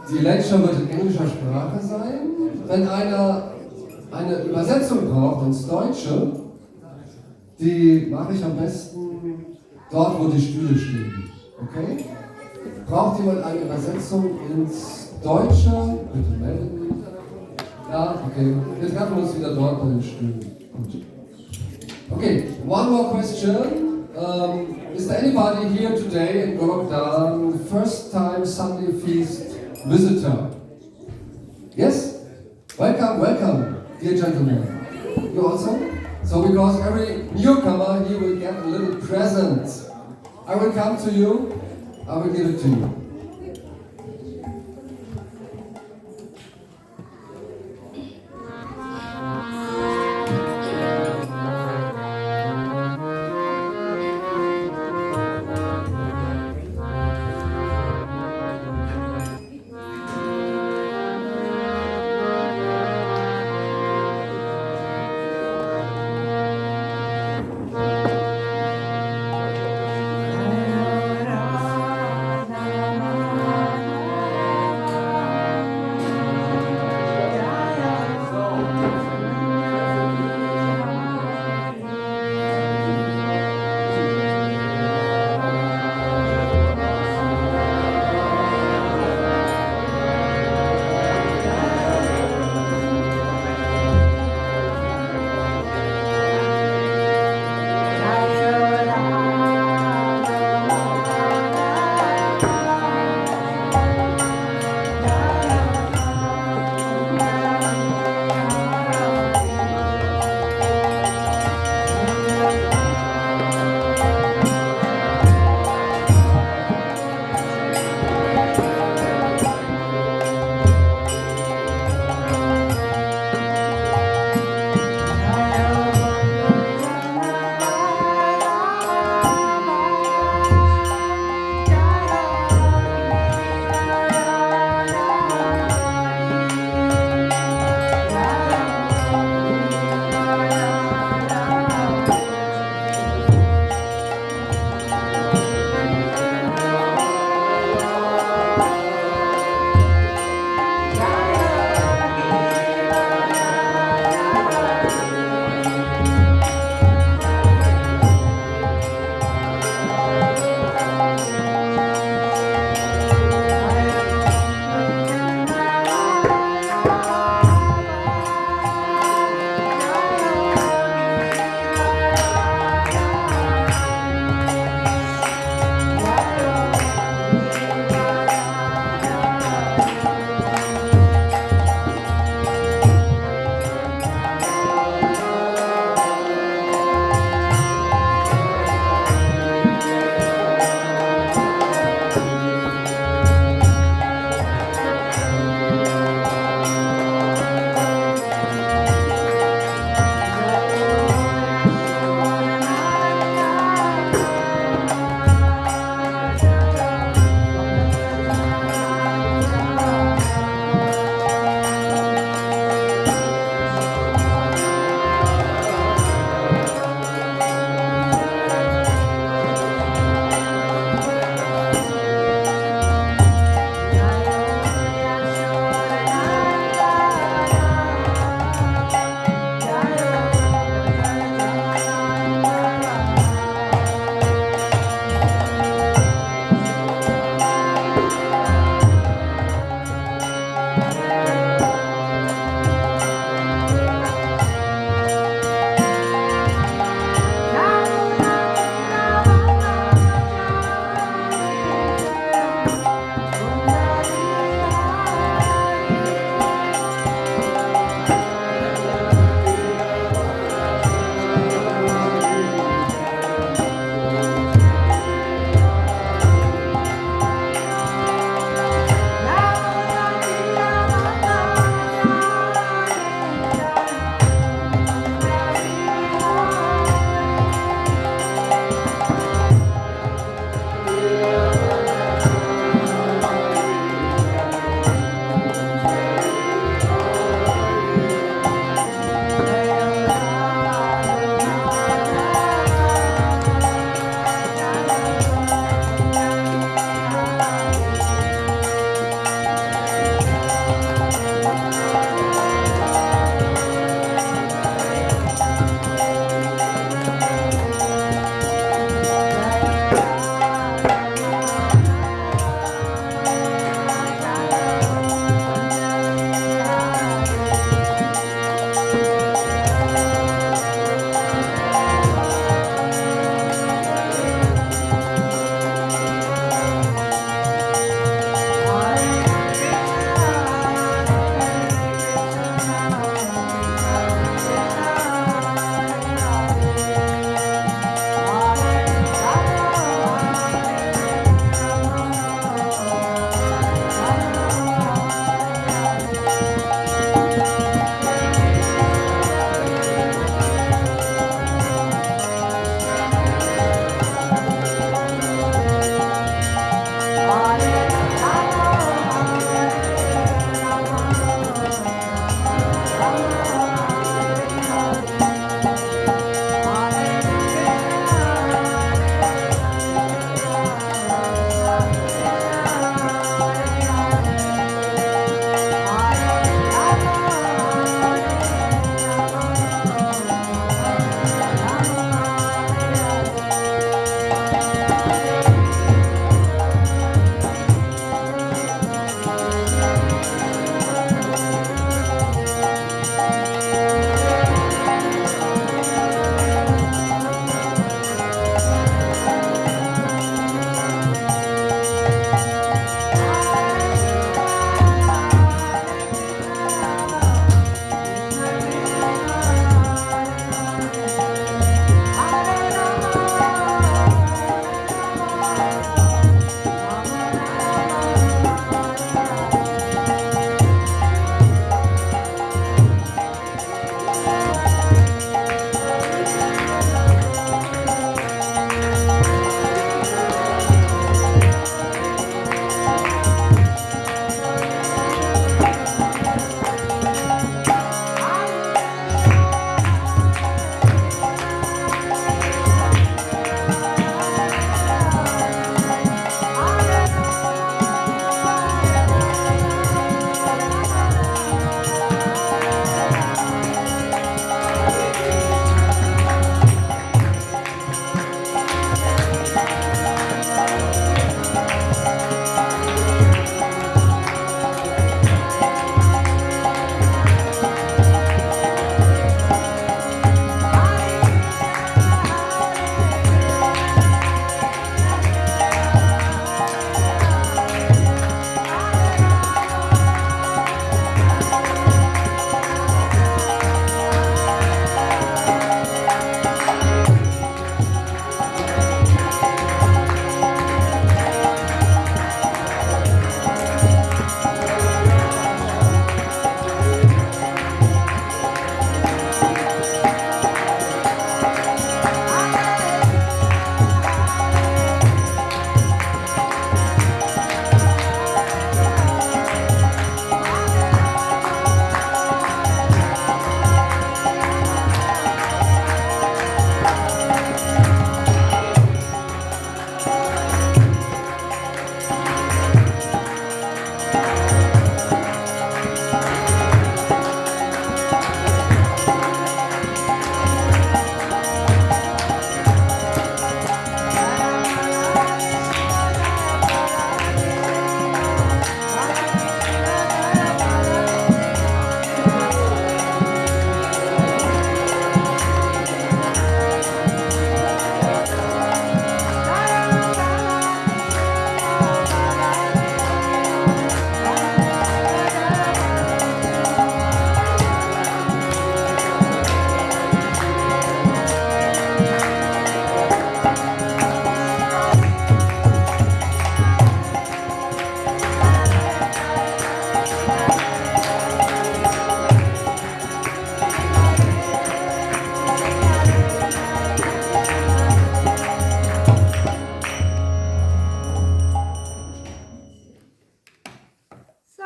Die Lecture wird in englischer Sprache sein. Wenn einer eine Übersetzung braucht ins Deutsche, die mache ich am besten dort, wo die Stühle stehen. Okay? Braucht jemand eine Übersetzung ins Deutsche? Bitte melden Sie. Ja, okay. Wir treffen uns wieder dort bei den Stühlen. Gut. Okay, one more question. Is there anybody here today in Goloka Dhama, the first time Sunday feast visitor? Yes? Welcome, welcome, dear gentlemen. You also? So because every newcomer here will get a little present. I will come to you, I will give it to you. Namah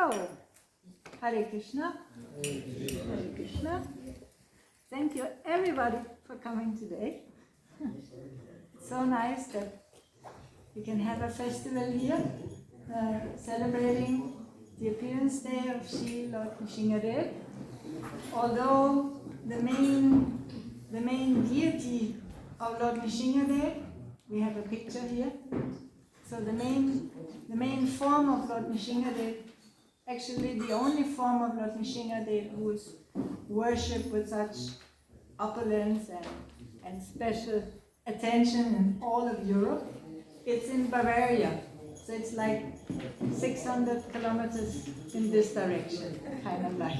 So, Hare Krishna. Hare Krishna. Thank you everybody for coming today. It's so nice that we can have a festival here, celebrating the appearance day of Sri Lord Nrsimha. Although the main deity of Lord Nrsimha, we have a picture here. So the main form of Lord Nrsimha, actually the only form of Lord Nrsimha who is worshipped with such opulence and special attention in all of Europe, it's in Bavaria. So it's like 600 kilometers in this direction, kind of like.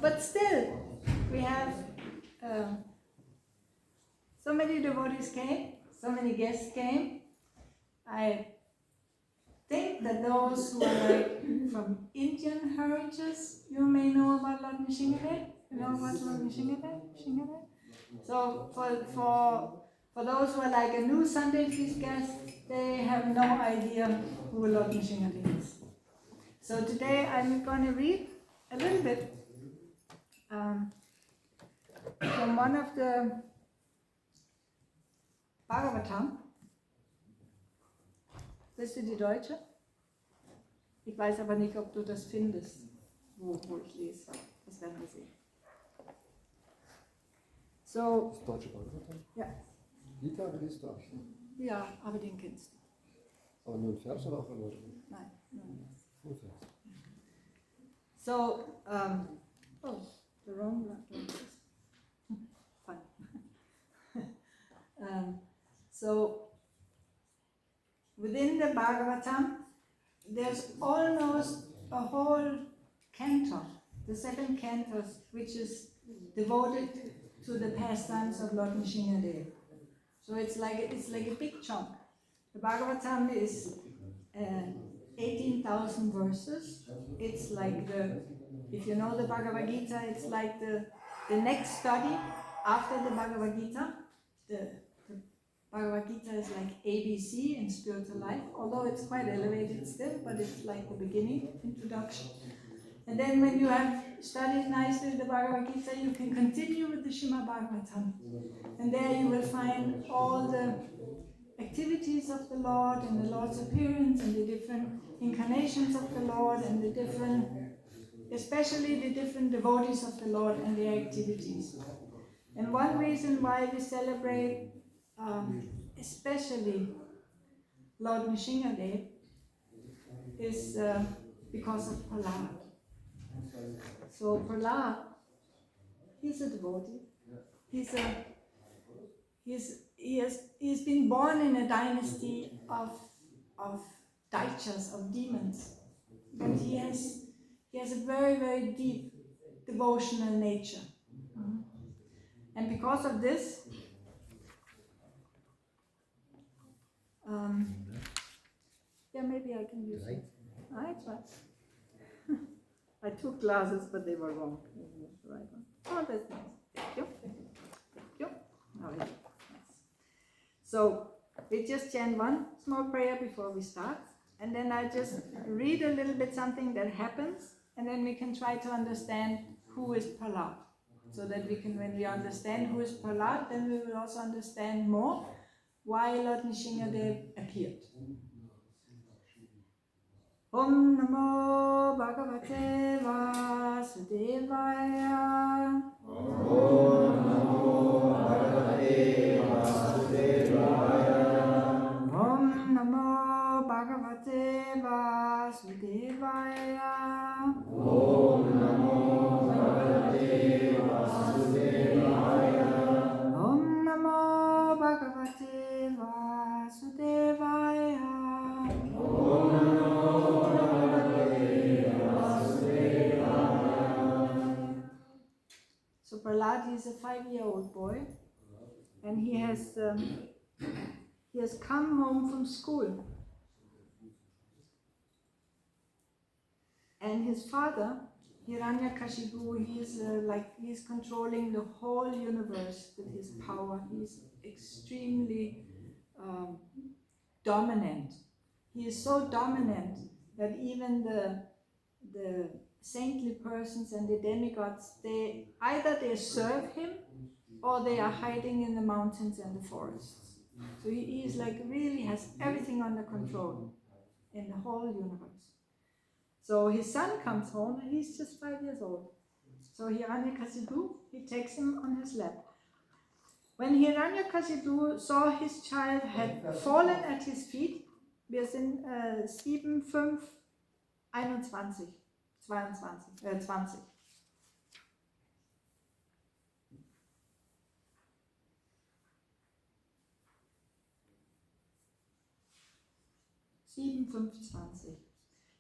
But still, we have so many devotees came, so many guests came. I think that those who are like from Indian heritage, you may know about Lord Nrsimha. You know about Lord Nrsimha? So for those who are like a new Sonntagsfest guest, they have no idea who Lord Nrsimha is. So today I'm going to read a little bit from one of the Bhagavatam. Bist du die Deutsche? Ich weiß aber nicht, ob du das findest, wo ich lese. Das werden wir sehen. So, Das deutsche Bhagavatam? Ja. Gita liest du auch. Ja, aber den kennst du. Aber nur ein Vers oder auch Erläuterung? Nein, nur ein Vers. Nur Vers. So, the wrong one. Fine. So, within the Bhagavatam, there's almost a whole canto, the second canto, which is devoted to the pastimes of Lord Nrsimha. So it's like a big chunk. The Bhagavatam is 18,000 verses. It's like if you know the Bhagavad Gita, it's like the next study after the Bhagavad Gita. The Bhagavad Gita is like ABC in spiritual life, although it's quite elevated still, but it's like the beginning, introduction. And then when you have studied nicely the Bhagavad Gita, you can continue with the Srimad Bhagavatam. And there you will find all the activities of the Lord and the Lord's appearance and the different incarnations of the Lord and the different, especially the different devotees of the Lord and their activities. And one reason why we celebrate especially Lord Nrsimha is because of Prahlad. So Prahlad, he's a devotee. He's been born in a dynasty of daityas, of demons. But he has a very, very deep devotional nature. And because of this, yeah, maybe I can use it. It's right. I took glasses, but they were wrong. The right one. Oh, that's nice. Thank you. Thank you. All right. Nice. So we just chant one small prayer before we start, and then I just read a little bit something that happens, and then we can try to understand who is Prahlad. So that we can, when we understand who is Prahlad, then we will also understand more why Lord Nrsimha appeared. Om Namo Bhagavate Vasudevaya. Om Namo Bhagavate Vasudevaya. Om Namo Bhagavate Vasudevaya. Om Namo Bhagavate Vasudevaya. Om Namo Bhagavate Vasudevaya. Om Namo Bhagavate Vasudevaya. So Prahlad is a 5-year-old boy, and he has come home from school. And his father, Hiranyakashipu, he's controlling the whole universe with his power. He's extremely dominant. He is so dominant that even the saintly persons and the demigods, they serve him or they are hiding in the mountains and the forests. So he is like really has everything under control in the whole universe. So his son comes home and he's just 5 years old. So Hiranyakasipu, he takes him on his lap. When Hiranyakasipu saw his child had fallen at his feet, wir sind 7, 5, 21, 20. 7:25.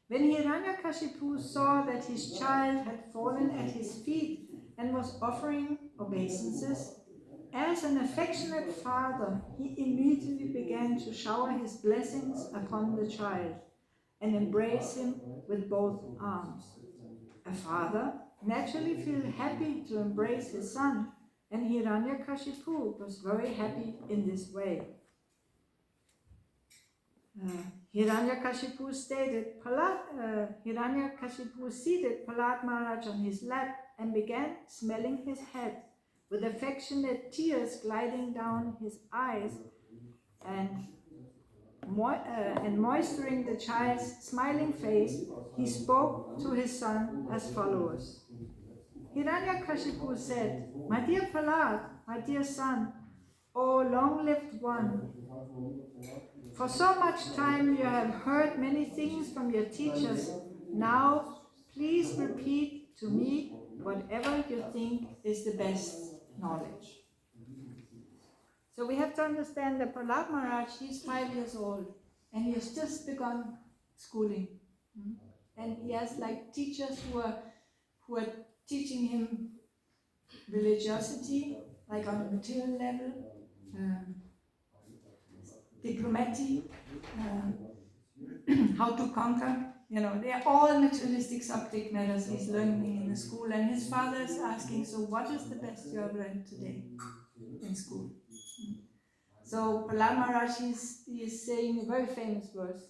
When Hiranyakashipu saw that his child had fallen at his feet and was offering obeisances, as an affectionate father, he immediately began to shower his blessings upon the child and embrace him with both arms. A father naturally feels happy to embrace his son, and Hiranyakashipu was very happy in this way. Hiranyakashipu seated Prahlad Maharaj on his lap and began smelling his head, with affectionate tears gliding down his eyes and moistening the child's smiling face. He spoke to his son as follows. Hiranyakashipu said, "My dear Prahlad, my dear son, O long-lived one, for so much time you have heard many things from your teachers. Now, please repeat to me whatever you think is the best knowledge." So we have to understand that Prahlad Maharaj, he's 5 years old and he has just begun schooling. And he has like teachers who are teaching him religiosity, like on a material level, diplomacy, how to conquer. You know, they are all materialistic subject matters he's learning in the school, and his father is asking, so what is the best you have learned today in school? So Prahlad Maharaj is saying a very famous verse,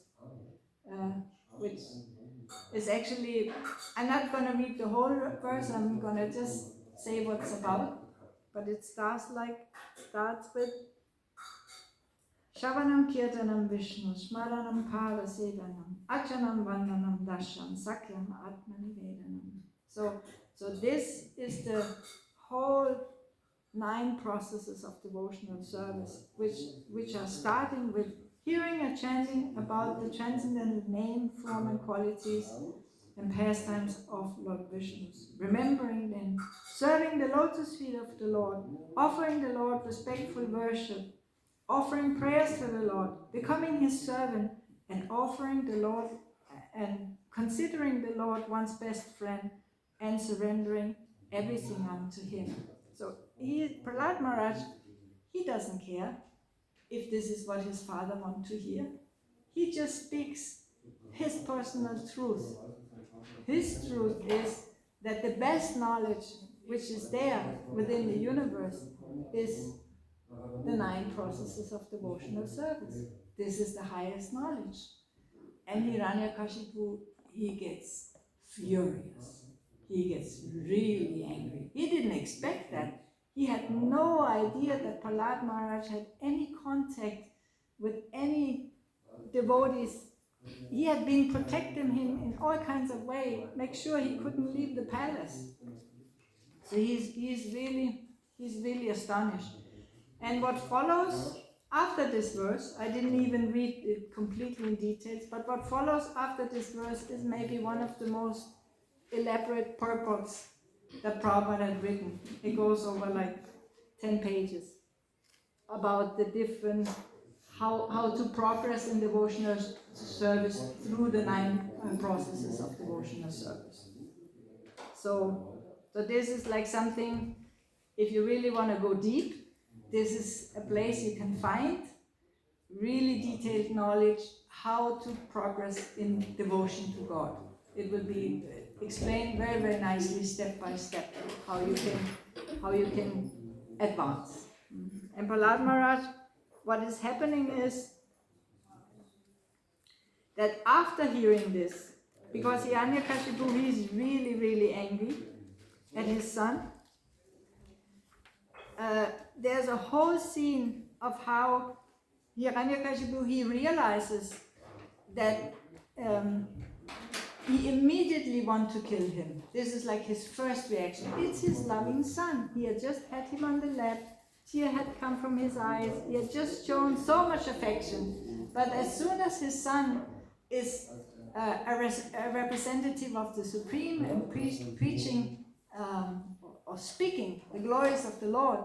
which is actually, I'm not going to read the whole verse, I'm going to just say what's about, but it starts with Shavanam Kirtanam Vishnu, Smaranam Pada Sevanam, Achanam Vandanam Dasham, Sakyam Atmani Vedanam. So this is the whole 9 processes of devotional service, which are starting with hearing and chanting about the transcendental name, form and qualities and pastimes of Lord Vishnu, remembering them, serving the lotus feet of the Lord, offering the Lord respectful worship, offering prayers to the Lord, becoming his servant, and offering the Lord and considering the Lord one's best friend and surrendering everything unto him. So Prahlad Maharaj, he doesn't care if this is what his father wants to hear. He just speaks his personal truth. His truth is that the best knowledge which is there within the universe is the 9 processes of devotional service. This is the highest knowledge. And Hiranyakashipu, he gets furious. He gets really angry. He didn't expect that. He had no idea that Prahlad Maharaj had any contact with any devotees. He had been protecting him in all kinds of ways, make sure he couldn't leave the palace. So he's really astonished. And what follows after this verse, I didn't even read it completely in details, but what follows after this verse is maybe one of the most elaborate purports that Prabhupada had written. It goes over like 10 pages about the different, how to progress in devotional service through the 9 processes of devotional service. So this is like something, if you really want to go deep, this is a place you can find really detailed knowledge how to progress in devotion to God. It will be explained very, very nicely, step by step, how you can advance. And Prahlad Maharaj, what is happening is that after hearing this, because Hiranyakashipu, he's really, really angry at his son, there's a whole scene of how Hiranyakashipu, he realizes that he immediately wants to kill him. This is like his first reaction. It's his loving son. He had just had him on the lap. Tear had come from his eyes. He had just shown so much affection. But as soon as his son is a representative of the Supreme and preaching or speaking the glories of the Lord,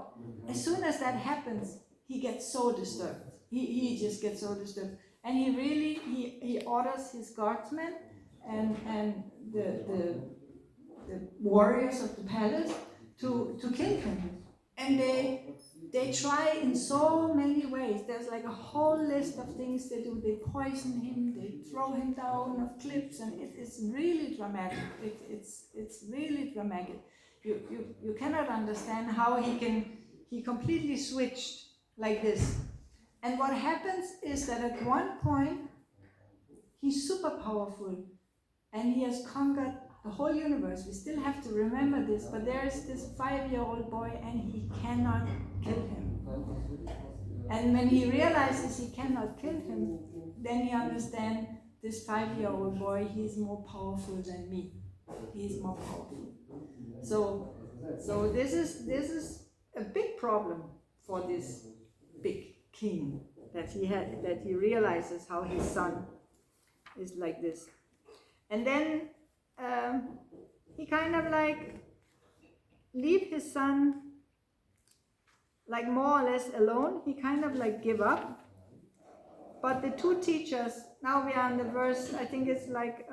as soon as that happens, he gets so disturbed. He just gets so disturbed. And he really, he orders his guardsmen and the warriors of the palace to kill him. And they try in so many ways. There's like a whole list of things they do. They poison him, they throw him down of cliffs, and it's really dramatic. It's really dramatic. You cannot understand how he completely switched like this. And what happens is that at one point, he's super powerful and he has conquered the whole universe. We still have to remember this, but there is this 5-year-old boy and he cannot kill him. And when he realizes he cannot kill him, then he understands this 5-year-old boy, he's more powerful than me. He's more powerful. So this is a big problem for this big king, that he realizes how his son is like this. And then he kind of like leave his son like more or less alone. He kind of like give up. But the two teachers, now we are in the verse, I think it's like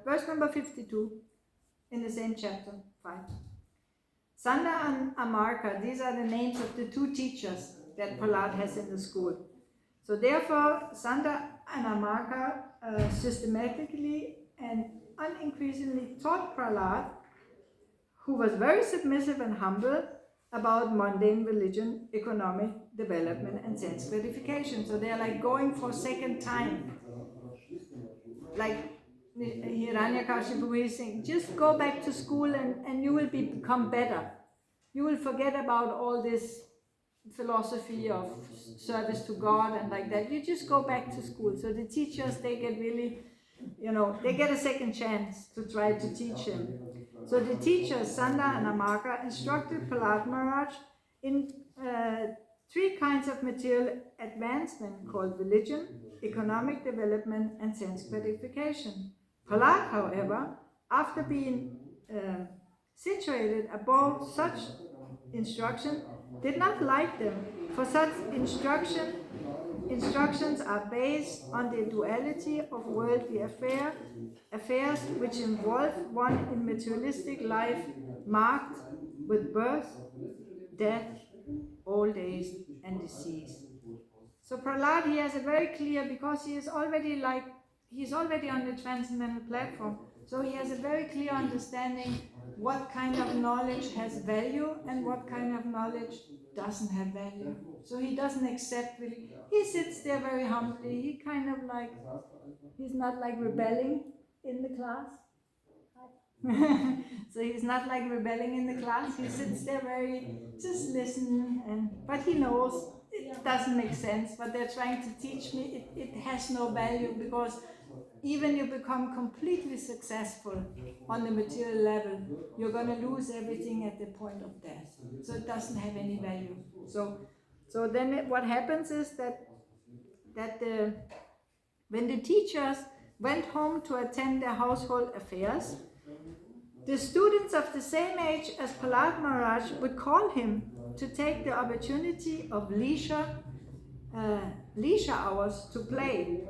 verse number 52 in the same chapter 5. Sanda and Amarka, these are the names of the two teachers that Prahlad has in the school. So therefore, Sanda and Amarka systematically and unincreasingly taught Prahlad, who was very submissive and humble, about mundane religion, economic development, and sense gratification. So they're like going for a second time. Like Hiranyakashipu is saying, just go back to school and you will become better. You will forget about all this philosophy of service to God and like that. You just go back to school. So the teachers, they get really, they get a second chance to try to teach him. So the teachers, Sanda and Amarka, instructed Prahlad Maharaj in 3 kinds of material advancement called religion, economic development, and sense gratification. Prahlad, however, after being situated above such instruction, did not like them, for such instructions are based on the duality of worldly affairs which involve one in materialistic life marked with birth, death, old age, and disease. So Prahlad, he has a very clear, because he's already on the transcendental platform, so he has a very clear understanding what kind of knowledge has value and what kind of knowledge doesn't have value. So he doesn't accept really. He sits there very humbly. He kind of like, he's not like rebelling in the class. So he's not like rebelling in the class. He sits there very, just listen, but he knows it doesn't make sense. What they're trying to teach me, it has no value, because even you become completely successful on the material level, you're going to lose everything at the point of death. So it doesn't have any value. So then what happens is that when the teachers went home to attend their household affairs, the students of the same age as Prahlad Maharaj would call him to take the opportunity of leisure hours to play.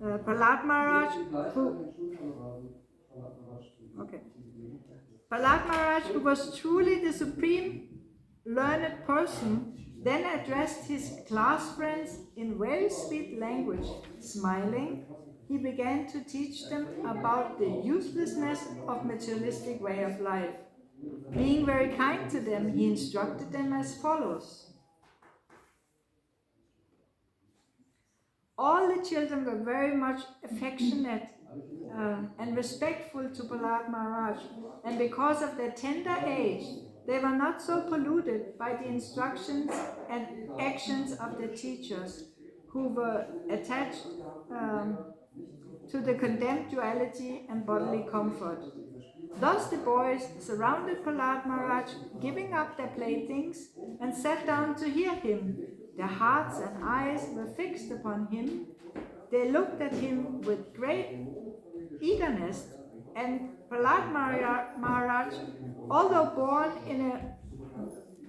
Prahlad Maharaj, who was truly the supreme learned person, then addressed his class friends in very sweet language. Smiling, he began to teach them about the uselessness of materialistic way of life. Being very kind to them, he instructed them as follows. All the children were very much affectionate and respectful to Prahlad Maharaj, and because of their tender age, they were not so polluted by the instructions and actions of their teachers, who were attached to the condemned duality and bodily comfort. Thus the boys surrounded Prahlad Maharaj, giving up their playthings, and sat down to hear him. Their hearts and eyes were fixed upon him. They looked at him with great eagerness, and Prahlad Maharaj, although born in a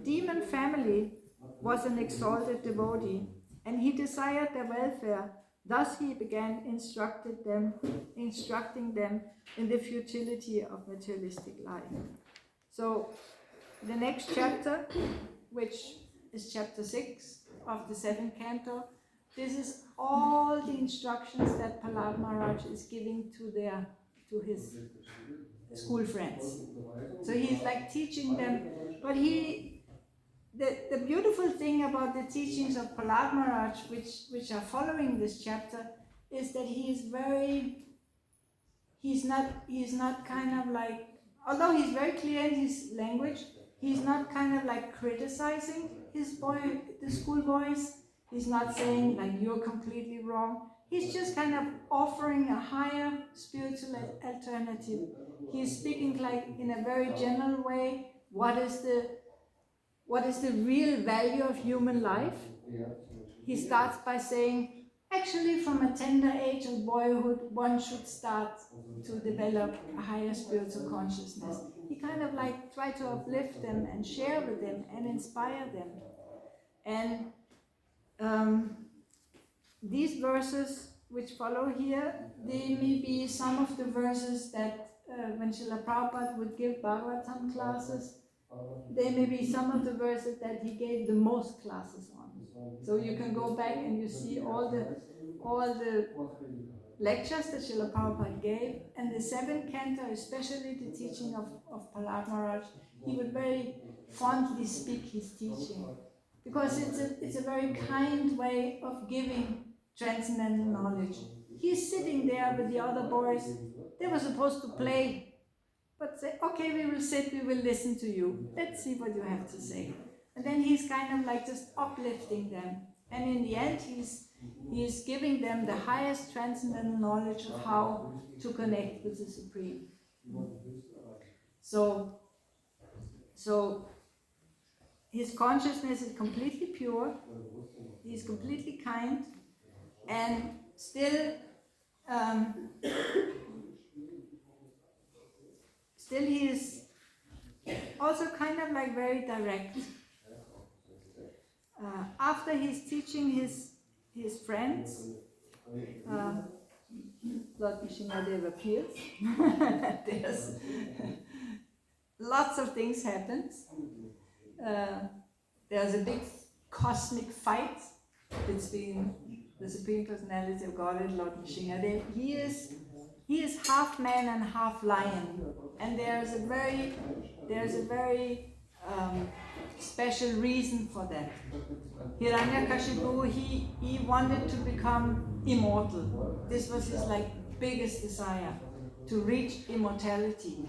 demon family, was an exalted devotee, and he desired their welfare. Thus he began instructing them in the futility of materialistic life. So the next chapter, which is chapter 6 of the 7th canto, this is all the instructions that Prahlad Maharaj is giving to his school friends. So he's like teaching them, but the beautiful thing about the teachings of Prahlad Maharaj, which are following this chapter, is that he's not kind of like, although he's very clear in his language, he's not kind of like criticizing the school boys. He's not saying like you're completely wrong. He's just kind of offering a higher spiritual alternative. He's speaking like in a very general way. What is the real value of human life? He starts by saying, actually from a tender age of boyhood, one should start to develop a higher spiritual consciousness. He kind of like try to uplift them and share with them and inspire them. And these verses which follow here, they may be some of the verses that when Srila Prabhupada would give Bhagavatam classes, they may be some of the verses that he gave the most classes on. So you can go back and you see all the lectures that Srila Prabhupada gave, and the 7th canto, especially the teaching of Prahlad Maharaj, he would very fondly speak his teaching, because it's a very kind way of giving transcendental knowledge. He's sitting there with the other boys. They were supposed to play, but say, okay, we will sit, we will listen to you. Let's see what you have to say. And then he's kind of like just uplifting them. And in the end, he's giving them the highest transcendental knowledge of how to connect with the Supreme. So his consciousness is completely pure, he's completely kind, and still he is also kind of like very direct. After he's teaching his friends, Lord Nrsimha appears. There's lots of things happens. There's a big cosmic fight between the Supreme Personality of Godhead, Lord Nrsimha. He is half man and half lion, and there's a very special reason for that. Hiranyakashipu, he wanted to become immortal. This was his like biggest desire, to reach immortality.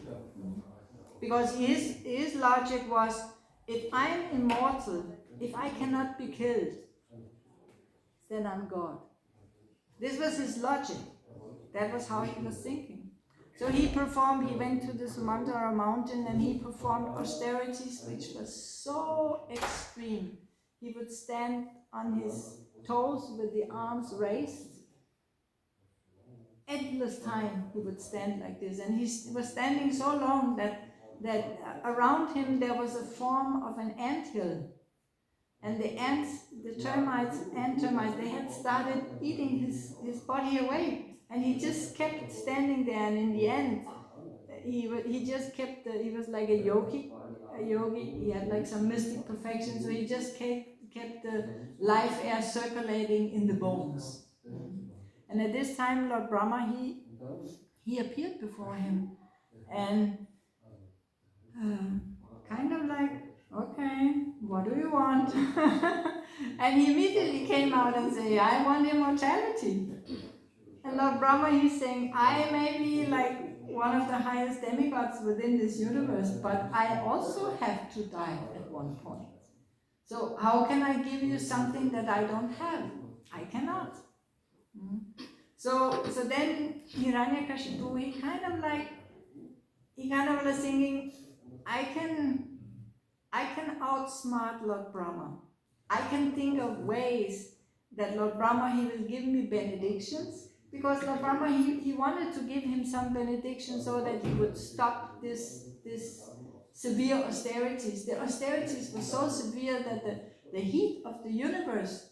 Because his logic was, if I'm immortal, if I cannot be killed, then I'm God. This was his logic. That was how he was thinking. So he went to the Sumantara mountain and he performed austerities which were so extreme. He would stand on his toes with the arms raised. Endless time he would stand like this, and he was standing so long that around him there was a form of an anthill. And the ant termites, they had started eating his body away. And he just kept standing there, and in the end, he just kept, he was like a yogi, he had like some mystic perfection, so he just kept the life air circulating in the bones. And at this time, Lord Brahma, he appeared before him, and kind of like, okay, what do you want? And he immediately came out and said, I want immortality. And Lord Brahma, he's saying, I may be like one of the highest demigods within this universe, but I also have to die at one point. So how can I give you something that I don't have? I cannot. So then Hiranyakashipu, he kind of was thinking, I can outsmart Lord Brahma. I can think of ways that Lord Brahma, he will give me benedictions, because Lord Brahma, he wanted to give him some benediction so that he would stop this severe austerities. The austerities were so severe that the heat of the universe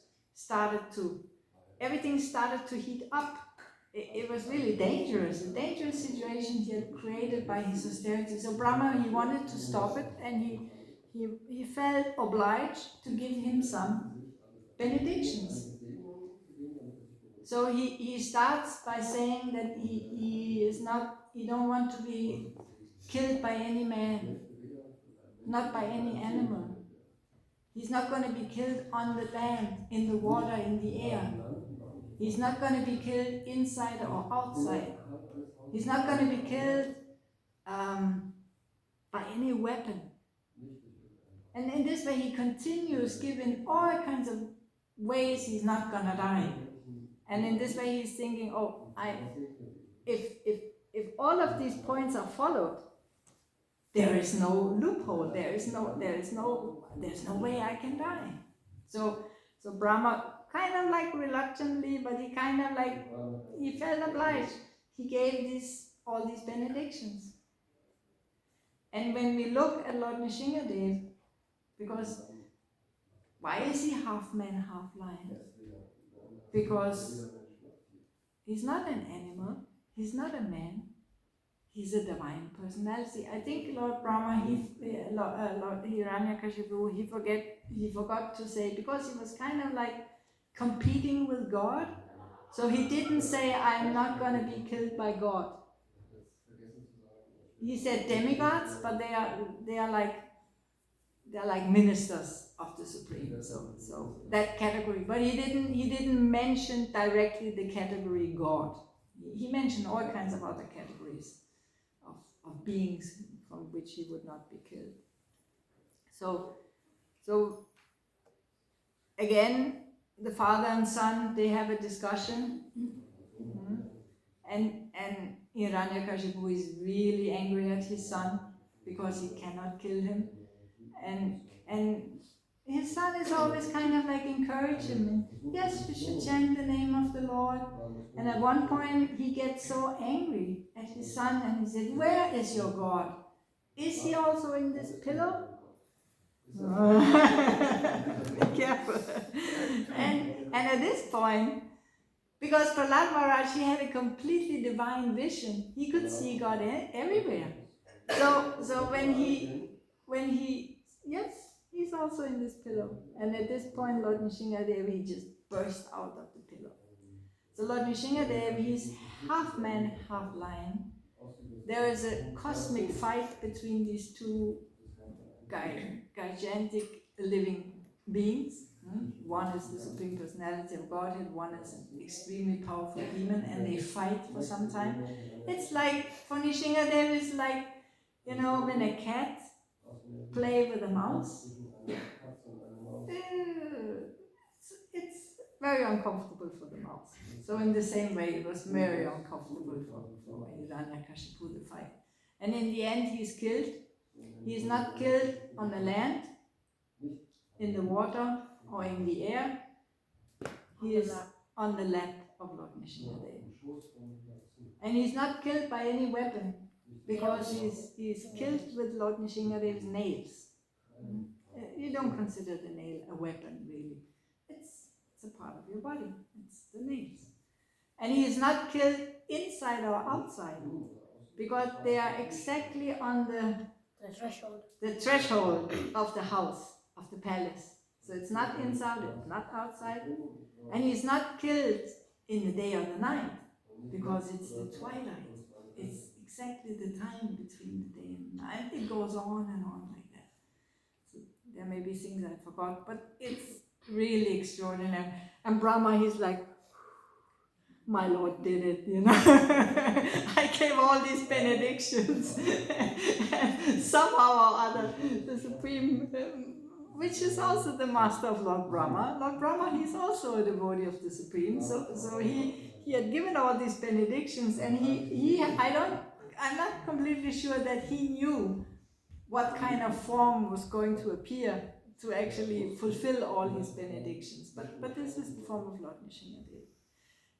everything started to heat up. It was really dangerous, a dangerous situation he had created by his austerity. So Brahma, he wanted to stop it, and he felt obliged to give him some benedictions. So he starts by saying that he don't want to be killed by any man, not by any animal. He's not going to be killed on the land, in the water, in the air. He's not going to be killed inside or outside. He's not going to be killed by any weapon. And in this way he continues giving all kinds of ways he's not going to die. And in this way he's thinking, if all of these points are followed, there is no loophole, there is no way I can die. So Brahma, kind of like reluctantly, but he felt obliged. He gave all these benedictions. And when we look at Lord Nrsimhadev, because why is he half man, half lion? Because he's not an animal, he's not a man, he's a divine personality. I think Lord Brahma, Lord Hiranyakashipu, he forgot to say, because he was kind of like competing with God. So he didn't say, I'm not going to be killed by God. He said demigods, but they are like ministers of the Supreme. So that category. But he didn't mention directly the category God. He mentioned all kinds of other categories of beings from which he would not be killed. So again, the father and son, they have a discussion, and Hiranyakashipu is really angry at his son because he cannot kill him, and his son is always kind of like encouraging him. Yes, you should chant the name of the Lord. And at one point he gets so angry at his son, and he said, "Where is your God? Is he also in this pillow?" Be careful. And at this point, because Prahlad Maharaj, he had a completely divine vision. He could see God everywhere. So when he yes, he's also in this pillow. And at this point, Lord Nrsimhadev, he just burst out of the pillow. So Lord Nrsimhadev, he's half man, half lion. There is a cosmic fight between these two gigantic living beings. One is the Supreme Personality of Godhead, one is an extremely powerful demon, and they fight for some time. It's like, for Nrsimhadev, it's like, when a cat play with a mouse. It's very uncomfortable for the mouse. So in the same way, it was very uncomfortable for Hiranyakashipu, the fight. And in the end, he's killed. He is not killed on the land, in the water, or in the air. He is on the lap of Lord Nrsimhadev. And he's not killed by any weapon, because he's killed with Lord Nrsimhadev's nails. You don't consider the nail a weapon, really. It's a part of your body. It's the nails. And he is not killed inside or outside, because they are exactly on the threshold of the house, of the palace. So it's not inside, it's not outside. And he's not killed in the day or the night, because it's the twilight. It's exactly the time between the day and the night. It goes on and on like that. So there may be things I forgot, but it's really extraordinary. And Brahma, he's like, my Lord did it, you know. I gave all these benedictions. And somehow or other, the Supreme, which is also the master of Lord Brahma. Lord Brahma, he's also a devotee of the Supreme. So he had given all these benedictions, and I'm not completely sure that he knew what kind of form was going to appear to actually fulfill all his benedictions. But this is the form of Lord Nrsimhadev.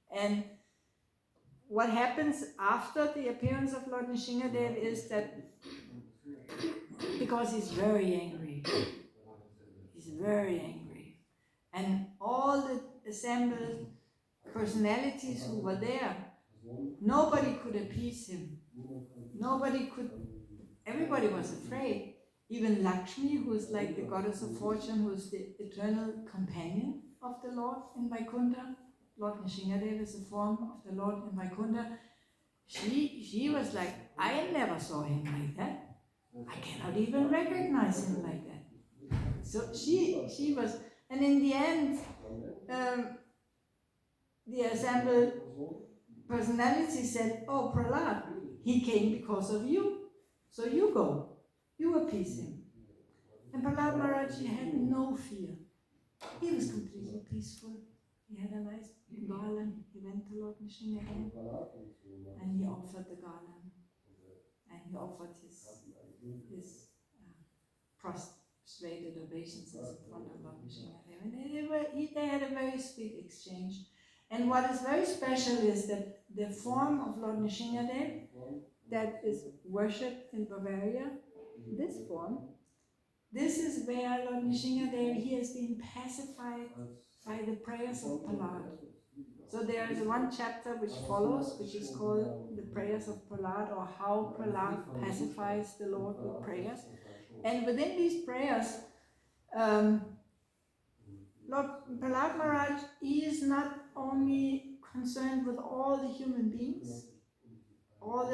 And what happens after the appearance of Lord Nrsimhadev is that, because he's very angry, and all the assembled personalities who were there, nobody could appease him. Everybody was afraid. Even Lakshmi, who is like the goddess of fortune, who is the eternal companion of the Lord in Vaikuntha, Lord Nrsimhadev is a form of the Lord in Vaikuntha. She was like, I never saw him like that. I cannot even recognize him like that. So she was, and in the end, the assembled personality said, oh Prahlad, he came because of you. So you go, you appease him. And Prahlad Maharaj had no fear. He was completely peaceful. He had a nice garland. He went to Lord Nrsimha again, and he offered the garland, and he offered his prostrated obeisances in front of Lord Nrsimha. And they had a very sweet exchange. And what is very special is that the form of Lord Nrsimhadev that is worshipped in Bavaria, this form, this is where Lord Nrsimhadev, he has been pacified by the prayers of Prahlad. So there is one chapter which follows, which is called the prayers of Prahlad, or how Prahlad pacifies the Lord with prayers. And within these prayers, Lord Prahlad Maharaj, he is not only concerned with all the human beings, all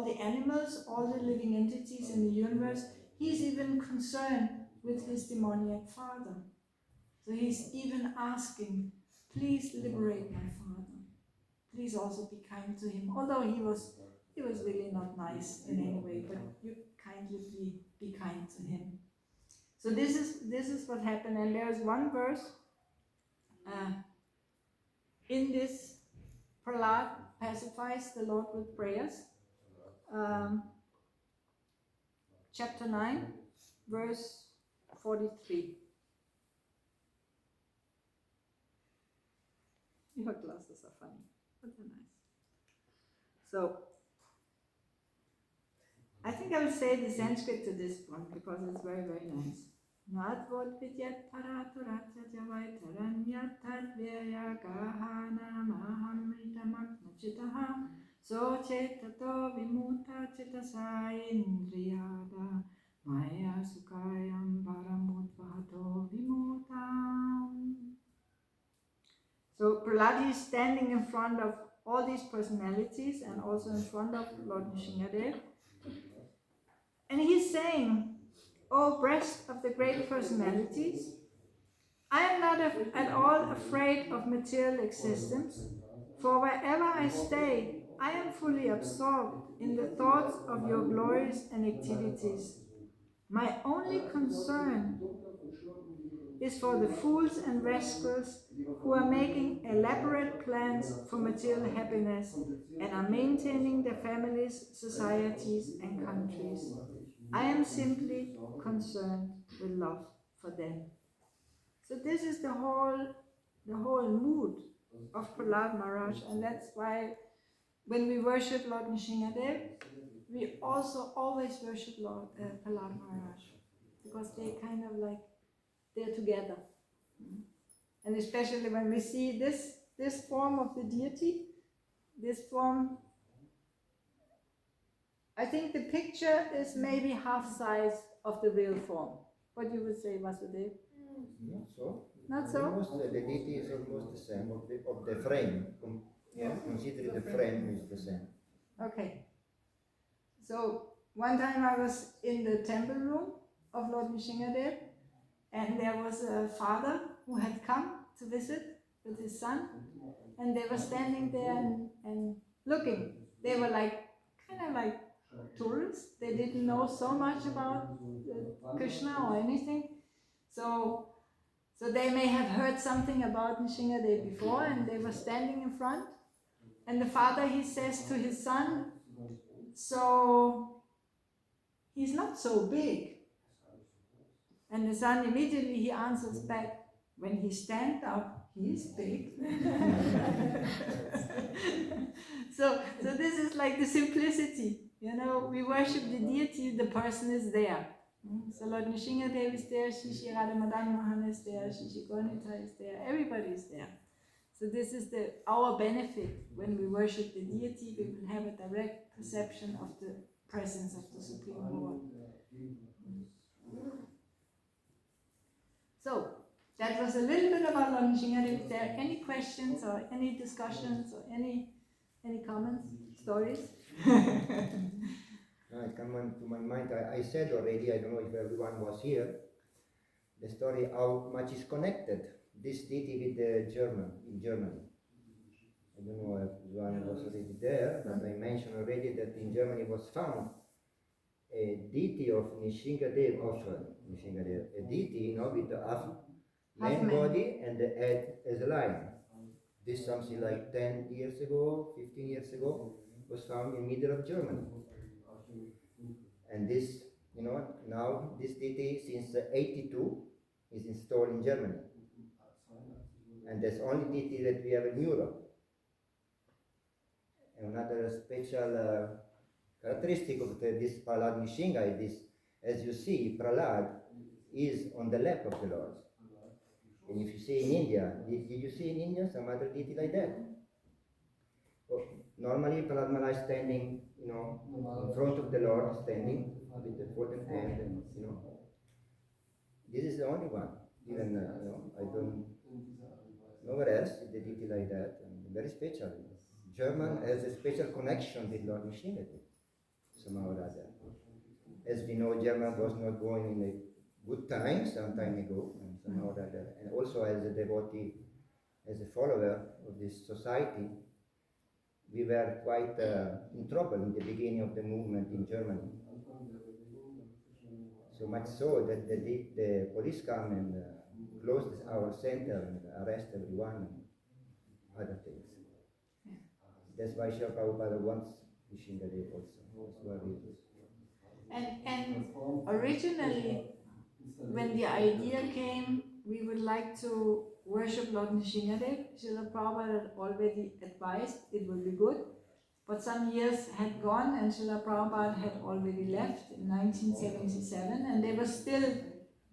the animals, all the living entities in the universe. He's even concerned with his demoniac father. So he's even asking, please liberate my father. Please also be kind to him. Although he was really not nice in any way, but you kindly be kind to him. So this is what happened. And there's one verse in this, Prahlad pacifies the Lord with prayers. Chapter 9, verse 43. Your glasses are funny, but they're nice. So, I think I will say the Sanskrit to this one because it's very, very nice. Nadvod vidyat paraturatya javai taranyat tadvyaya gahana mahamritamaknachitaha so chetato vimuta chitasa indriyada maya sukayam paramudvato vimutam. So Prahlad is standing in front of all these personalities and also in front of Lord Nrsimhadev. And he's saying, O breast of the great personalities, I am not at all afraid of material existence, for wherever I stay, I am fully absorbed in the thoughts of your glories and activities. My only concern is for the fools and rascals who are making elaborate plans for material happiness and are maintaining their families, societies, and countries. I am simply concerned with love for them. So this is the whole mood of Prahlad Maharaj, and that's why when we worship Lord Nrsimhadev, we also always worship Lord Prahlad Maharaj, because they kind of like, they're together. And especially when we see this form of the deity, this form, I think the picture is maybe half size of the real form. What you would say, Vasudev? Not so. Not so? Almost, the deity is almost the same of the frame. Consider the frame is the same. Okay. So one time I was in the temple room of Lord Nrsimhadev, and there was a father who had come to visit with his son, and they were standing there and looking. They were like kind of like tourists. They didn't know so much about Krishna or anything. So they may have heard something about Nrsimhadev before, and they were standing in front. And the father, he says to his son, so he's not so big. And the son immediately he answers back, when he stands up, he's big. so this is like the simplicity. You know, we worship the deity, the person is there. So Lord Nrsimhadev is there, Shishi Radha Madan Mohan is there, Shishi Gonita is there, everybody is there. So this is our benefit. When we worship the deity, we will have a direct perception of the presence of the Supreme Lord. So that was a little bit about Lord Nrsimhadev. Is there any questions or any discussions or any comments, stories? It came to my mind. I said already, I don't know if everyone was here, the story how much is connected this deity with the Germany. I don't know if one was already there, but I mentioned already that in Germany was found a deity of Nrsimhadev, a deity, with the half man body and the head as a lion. This something like 10 years ago, 15 years ago, was found in the middle of Germany. And this, now this deity since 82 is installed in Germany. And that's the only deity that we have in Europe. Another special characteristic of this Prahlad Nrsimha is, as you see, Prahlad is on the lap of the Lord. And if you see in India, did you see in India some other deity like that? Well, normally Prahlad Maharaj is standing, in front of the Lord, standing with the folded hand, and this is the only one. Even I don't nowhere else is the deity like that, and very special. German has a special connection with Lord Nrsimha, somehow or other. As we know, German was not going in a good time some time ago, and somehow or other. And also as a devotee, as a follower of this society, we were quite in trouble in the beginning of the movement in Germany. So much so that the police come and closed our center and arrest everyone and other things. That's why Srila Prabhupada wants Nrsimhadev also. That's why we do. And originally, when the idea came, we would like to worship Lord Nrsimhadev. Srila Prabhupada had already advised it would be good, but some years had gone and Srila Prabhupada had already left in 1977, and there were still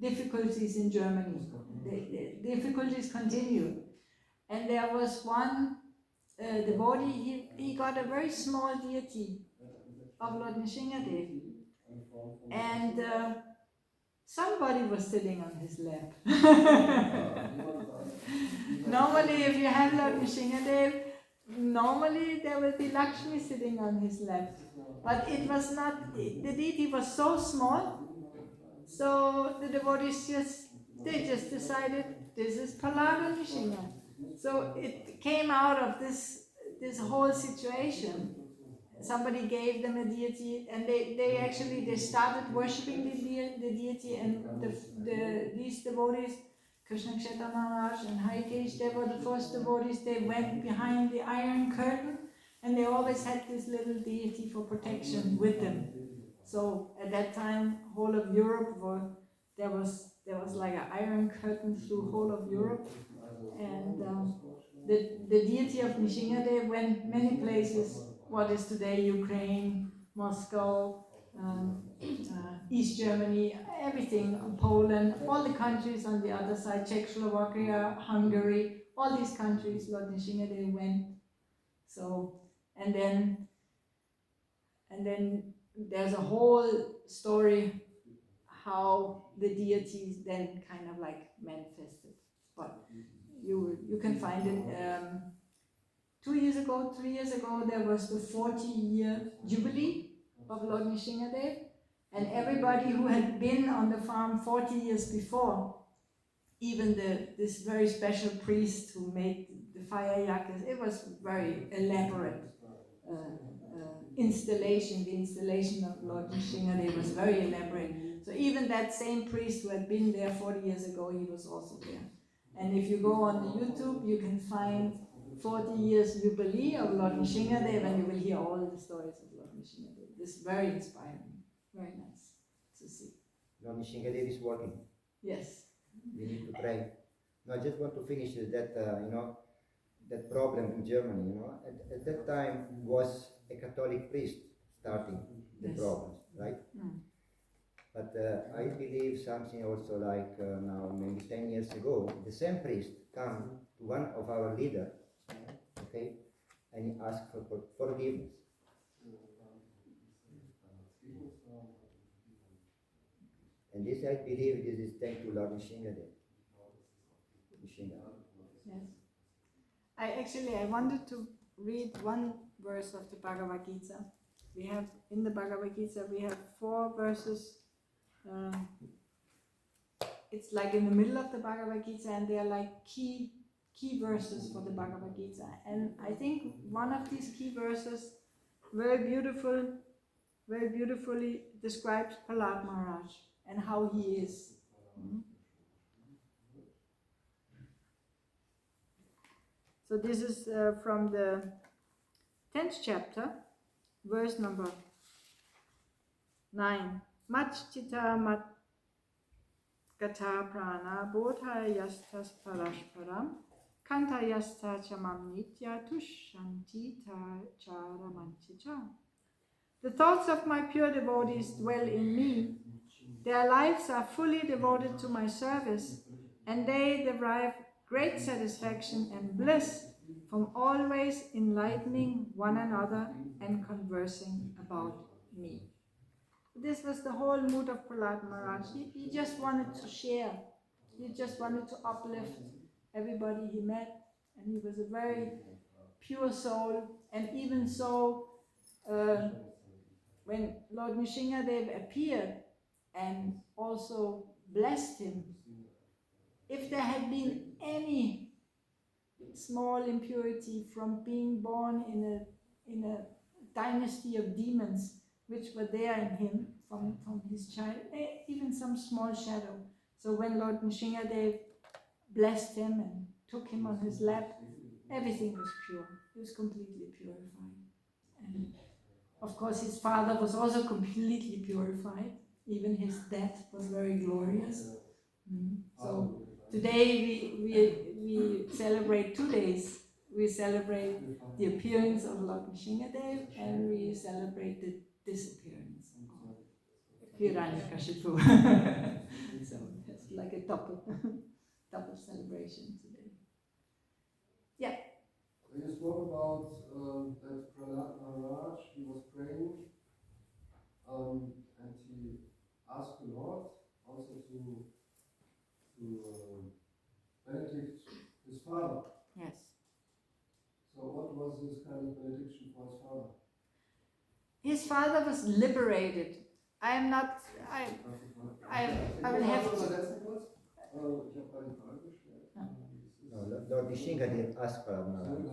difficulties in Germany. The difficulties continued. And there was one devotee, he got a very small deity of Lord Nrsimhadev. And somebody was sitting on his lap. Normally, if you have Lord Nrsimhadev, normally there will be Lakshmi sitting on his lap. But it was not, the deity was so small, so the devotees they just decided this is Prahlad Nrsimha. So it came out of this whole situation. Somebody gave them a deity, and they started worshipping the deity, and these devotees, Krishna Kshetra Maharaj and Harikesh, they were the first devotees. They went behind the iron curtain, and they always had this little deity for protection with them. So at that time, whole of Europe there was like an iron curtain through whole of Europe, and the deity of Nrsimhadev went many places. What is today Ukraine, Moscow, East Germany, everything, Poland, all the countries on the other side, Czechoslovakia, Hungary, all these countries, Lord Nrsimhadev went. So, and then there's a whole story how the deities then kind of like manifested. But you can find it. 2 years ago, 3 years ago, there was the 40-year jubilee of Lord Nrsimhadev, and everybody who had been on the farm 40 years before, even this very special priest who made the fire yakas, it was very elaborate installation. The installation of Lord Nrsimhadev was very elaborate. So even that same priest who had been there 40 years ago, he was also there. And if you go on the YouTube, you can find 40 years jubilee of Lord Nrsimhadev, and you will hear all the stories of Lord Nrsimhadev. This is very inspiring, very nice to see. Lord Nrsimhadev is working. Yes. We need to pray. No, I just want to finish that, that problem in Germany, at that time was a Catholic priest starting the problems, right? Mm. But I believe something also like now, maybe 10 years ago, the same priest come to one of our leaders, okay, and he asked for forgiveness. And this, I believe, this is thanks to Lord Nrsimhadev. Yes. I wanted to read one verse of the Bhagavad Gita. We have, in the Bhagavad Gita, we have 4 verses. It's like in the middle of the Bhagavad Gita, and they are like key verses for the Bhagavad Gita. And I think one of these key verses very beautifully describes Prahlad Maharaj and how he is. So this is from the 10th chapter, verse number 9. Machchita mat gata prana bodha yastas parashparam kanta yasta chamam nitya tushanti chara manchicha. The thoughts of my pure devotees dwell in me. Their lives are fully devoted to my service, and they derive great satisfaction and bliss from always enlightening one another and conversing about me. This was the whole mood of Prahlad Maharaj. He just wanted to share. He just wanted to uplift everybody he met, and he was a very pure soul. And even so, when Lord Nrsimhadev appeared and also blessed him, if there had been any small impurity from being born in a dynasty of demons which were there in him from his child, even some small shadow. So when Lord Nrsimhadev blessed him and took him on his lap, everything was pure. He was completely purified. And of course his father was also completely purified. Even his death was very glorious. So today we celebrate 2 days. We celebrate the appearance of Lord Nrsimhadev, and we celebrate the disappearance of Hiranyakashipu. So it's like a double celebration today. Yeah. You spoke about that Prahlad Maharaj, he was praying, and he asked the Lord also to benedict his father. Yes. So what was this kind of benediction for his father? His father was liberated. I am not. I will have to. Lord Nrsimhadev asked Prahlad Maharaj,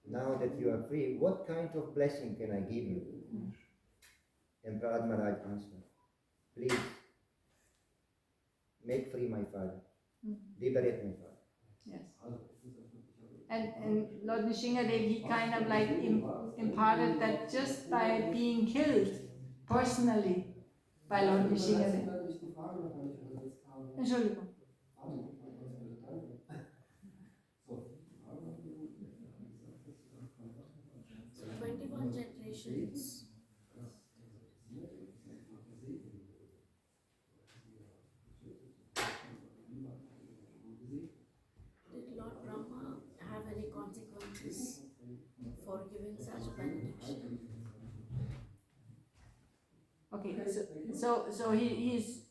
now that you are free, what kind of blessing can I give you? And Prahlad Maharaj answered, please, make free my father. Liberate my father. Yes. And Lord Nrsimhadev, he kind of like imparted that just by being killed personally by Lord Nrsimhadev. Entschuldigung. 21 generations. Did Lord Brahma have any consequences for giving such benediction? Okay, so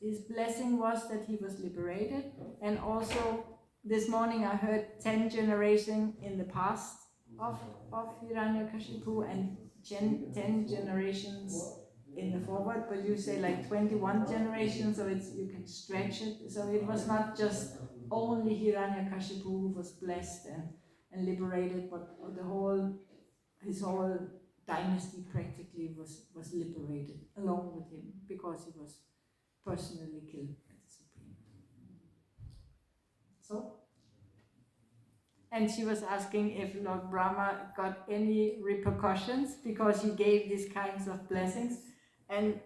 his blessing was that he was liberated, and also this morning I heard 10 generations in the past of Hiranyakashipu and 10 generations in the forward, but you say like 21 generations, so it's, you can stretch it. So it was not just only Hiranyakashipu who was blessed and liberated, but his whole dynasty practically was liberated along with him, because he was personally killed by the Supreme. So, and she was asking if Lord Brahma got any repercussions because he gave these kinds of blessings. And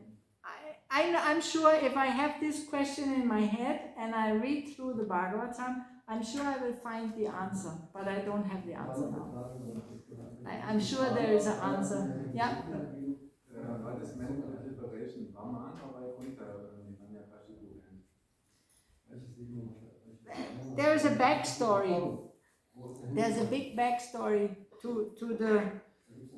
I'm sure if I have this question in my head and I read through the Bhagavatam, I'm sure I will find the answer, but I don't have the answer now. I'm sure there is an answer. Yeah? What is meant by liberation? Brahman or Vaikuntha? There is a backstory. There's a big backstory to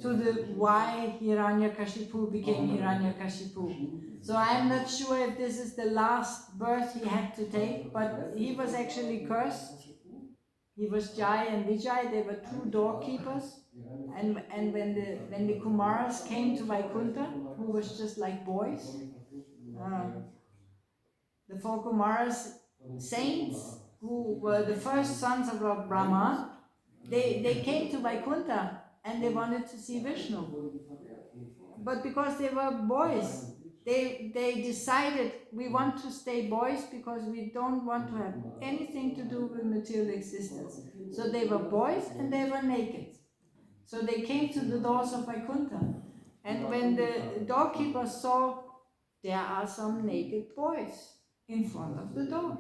the why Hiranyakashipu became Hiranyakashipu. So I'm not sure if this is the last birth he had to take, but he was actually cursed. He was Jai and Vijay, they were two doorkeepers. And when the Kumaras came to Vaikuntha, who was just like boys, the four Kumaras, saints, who were the first sons of Lord Brahma, they came to Vaikuntha and they wanted to see Vishnu. But because they were boys, they decided, we want to stay boys because we don't want to have anything to do with material existence. So they were boys and they were naked. So they came to the doors of Vaikuntha. And when the doorkeepers saw there are some naked boys in front of the door,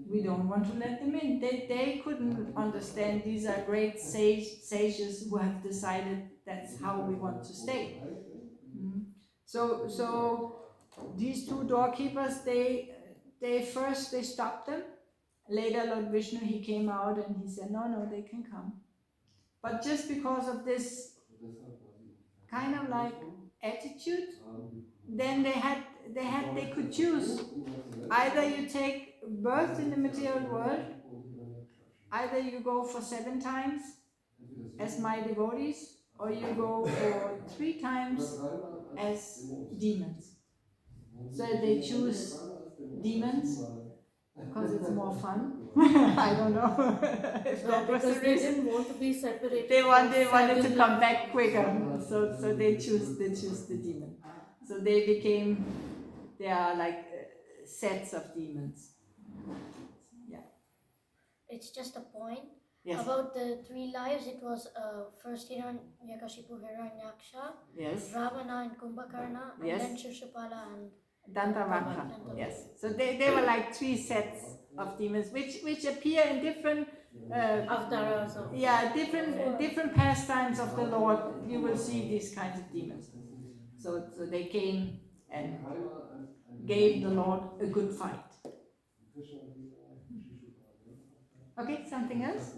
we don't want to let them in. They couldn't understand these are great sages who have decided that's how we want to stay. So these two doorkeepers, they stopped them. Later Lord Vishnu, he came out and he said, no, they can come. But just because of this kind of like attitude, then they could choose. Either you take birth in the material world, either you go for 7 times as my devotees, or you go for 3 times as demons. So they choose demons because it's more fun. I don't know if that was the because they reason. didn't want to be separated. They wanted to 7 come back quicker, so they choose the demon. So they are like sets of demons. Yeah. It's just a point. Yes. About the 3 lives, it was first Hiranyakashipu, Hiranyaksha, Yes. Ravana and Kumbhakarna, and Yes. then Shishupala and Dantavakra. Yes. So they were like 3 sets of demons, which appear in different Avtaras. yeah, different pastimes of the Lord. You will see these kinds of demons. So they came and gave the Lord a good fight. Okay, something else?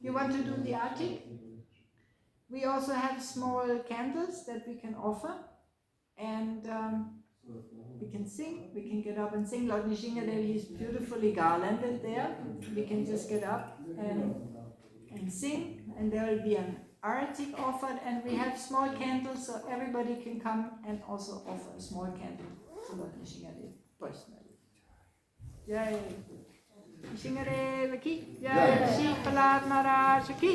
You want to do the artik? We also have small candles that we can offer, and we can sing, we can get up and sing. Lord Nrsimha Devi is beautifully garlanded there. We can just get up and sing, and there will be an artik offered, and we have small candles so everybody can come and also offer a small candle to Lord Nrsimha Devi personally. Jai Nrsimha Devi ki, Jai Shri Prahlad Maharaj ki.